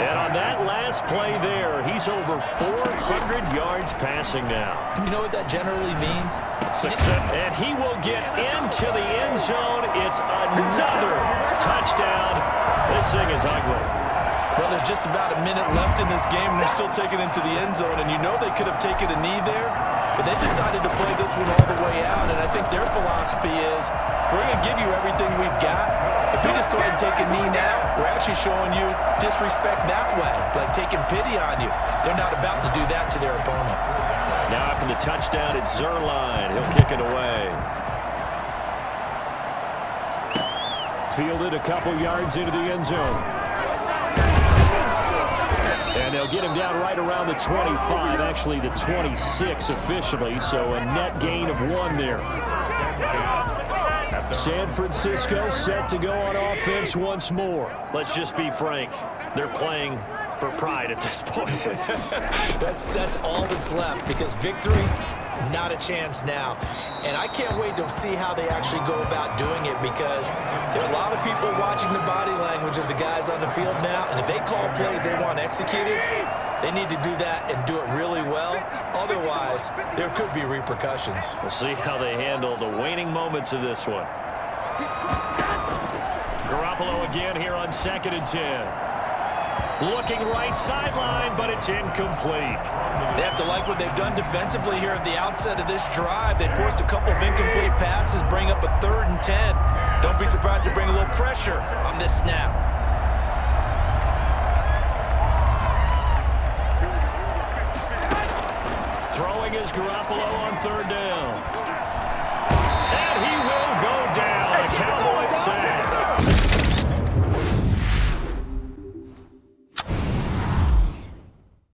And on that last play there, he's over 400 yards passing now. You know what that generally means? And he will get into the end zone. It's another touchdown. This thing is ugly. Well, there's just about a minute left in this game, and they're still taking it into the end zone. And you know they could have taken a knee there, but they decided to play this one all the way out. And I think their philosophy is, we're going to give you everything we've got. If we just go ahead and take a knee now, we're actually showing you disrespect that way, like taking pity on you. They're not about to do that to their opponent. Now after the touchdown, it's Zerline. He'll kick it away. Fielded a couple yards into the end zone. And they'll get him down right around the 25, actually the 26 officially, so a net gain of 1 there. San Francisco set to go on offense once more. Let's just be frank. They're playing for pride at this point. That's all that's left because victory, not a chance now. And I can't wait to see how they actually go about doing it because there are a lot of people watching the body language of the guys on the field now, and if they call plays they want executed, They need to do that and do it really well. Otherwise, there could be repercussions. We'll see how they handle the waning moments of this one. Garoppolo again here on 2nd and 10. Looking right sideline, but it's incomplete. They have to like what they've done defensively here at the outset of this drive. They forced a couple of incomplete passes, bring up a 3rd and 10. Don't be surprised to bring a little pressure on this snap. Throwing is Garoppolo on 3rd down. And he will go down. A Cowboys sack.